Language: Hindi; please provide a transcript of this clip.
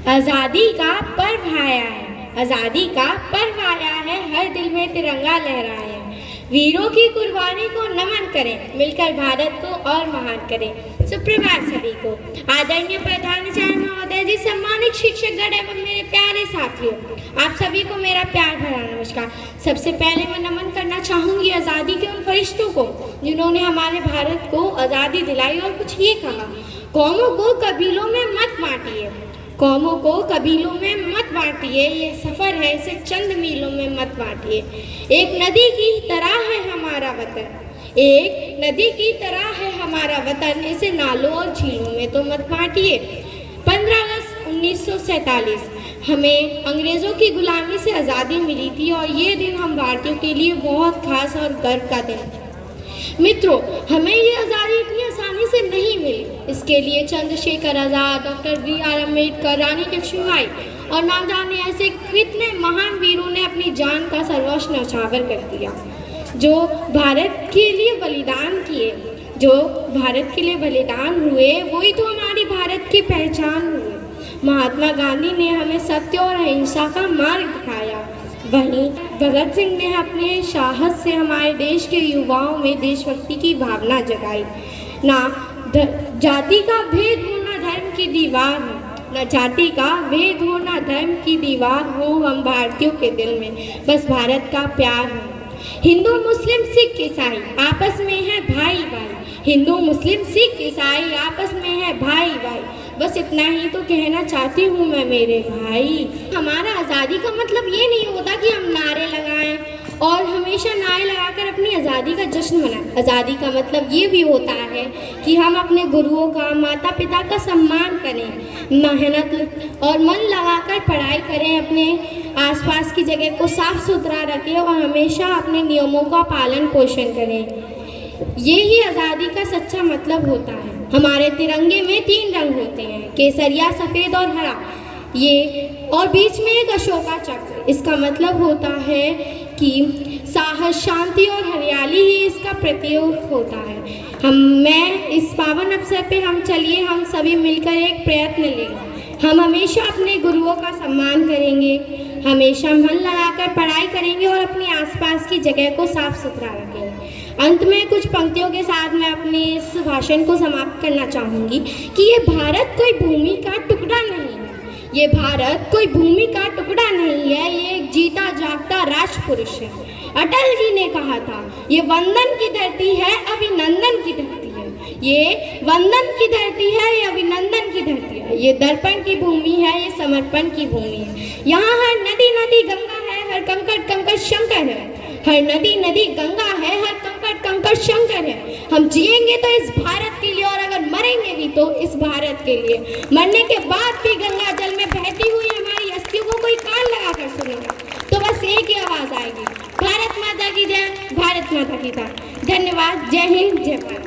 आज़ादी का पर्व आया है, आज़ादी का पर्व आया है, हर दिल में तिरंगा लहराए है। वीरों की कुर्बानी को नमन करें, मिलकर भारत को और महान करें। सुप्रभात सभी को। आदरणीय प्रधानाचार्य महोदय जी, सम्मानित शिक्षकगण एवं मेरे प्यारे साथियों, आप सभी को मेरा प्यार भरा नमस्कार। सबसे पहले मैं नमन करना चाहूँगी आज़ादी के उन फरिश्तों को जिन्होंने हमारे भारत को आज़ादी दिलाई और कुछ ये कहा, कौमों को कबीलों में मत बांटिए, कौमों को कबीलों में मत बांटिए, ये सफ़र है इसे चंद मीलों में मत बांटिए। एक नदी की तरह है हमारा वतन, एक नदी की तरह है हमारा वतन, इसे नालों और झीलों में तो मत बांटिए। 15 अगस्त 1947 हमें अंग्रेज़ों की गुलामी से आज़ादी मिली थी और ये दिन हम भारतीयों के लिए बहुत खास और गर्व का दिन है। मित्रों, हमें ये आज़ादी इतनी आसानी से नहीं मिली, इसके लिए चंद्रशेखर आज़ाद, डॉक्टर B.R. अम्बेडकर, रानी लक्ष्मीबाई और ना जाने ऐसे कितने महान वीरों ने अपनी जान का सर्वस्व न्यौछावर कर दिया, जो भारत के लिए बलिदान किए, जो भारत के लिए बलिदान हुए, वही तो हमारी भारत की पहचान हुई। महात्मा गांधी ने हमें सत्य और अहिंसा का मार्ग दिखाया, वहीं भगत सिंह ने अपने साहस से हमारे देश के युवाओं में देशभक्ति की भावना जगाई। ना जाति का भेद हो, ना धर्म की दीवार हो, ना जाति का भेद हो, ना धर्म की दीवार हो, हम भारतीयों के दिल में बस भारत का प्यार हो। हिंदू मुस्लिम सिख ईसाई आपस में है भाई भाई, हिंदू मुस्लिम सिख ईसाई आपस में है भाई भाई, बस इतना ही तो कहना चाहती हूँ मैं मेरे भाई। हमारा आज़ादी का मतलब ये नहीं होता कि हम नारे लगाएं और हमेशा नारे लगाकर अपनी आज़ादी का जश्न मनाएं। आज़ादी का मतलब ये भी होता है कि हम अपने गुरुओं का, माता पिता का सम्मान करें, मेहनत और मन लगाकर पढ़ाई करें, अपने आसपास की जगह को साफ सुथरा रखें और हमेशा अपने नियमों का पालन पोषण करें। यही आज़ादी का सच्चा मतलब होता है। हमारे तिरंगे में 3 रंग होते हैं, केसरिया, सफ़ेद और हरा, ये और बीच में एक अशोका चक्र। इसका मतलब होता है कि साहस, शांति और हरियाली ही इसका प्रतीक होता है। मैं इस पावन अवसर पे हम सभी मिलकर एक प्रयत्न लें। हम हमेशा अपने गुरुओं का सम्मान करेंगे, हमेशा मन लगाकर पढ़ाई करेंगे और अपने आसपास की जगह को साफ सुथरा रखेंगे। अंत में कुछ पंक्तियों के साथ मैं अपने इस भाषण को समाप्त करना चाहूँगी कि ये भारत कोई भूमि का टुकड़ा नहीं है, ये भारत कोई भूमि का टुकड़ा नहीं है, ये एक जीता जागता राष्ट्र पुरुष है। अटल जी ने कहा था, ये वंदन की धरती है, अभिनंदन की धरती है, ये वंदन की धरती है, ये अभिनंदन की धरती है, ये दर्पण की भूमि है, ये समर्पण की भूमि है। यहाँ हर नदी नदी गंगा है, हर कंकड़ कंकड़ शंकर है, हर नदी नदी गंगा है, हर कंकड़ कंकड़ शंकर है। हम जिएंगे तो इस भारत के लिए और अगर मरेंगे भी तो इस भारत के लिए। मरने के बाद भी गंगा जल में बहती हुई हमारी अस्थियों को कोई कान लगाकर सुनेगा तो बस एक ही आवाज़ आएगी, भारत माता की जय, भारत माता की जय। धन्यवाद। जय हिंद, जय भारत।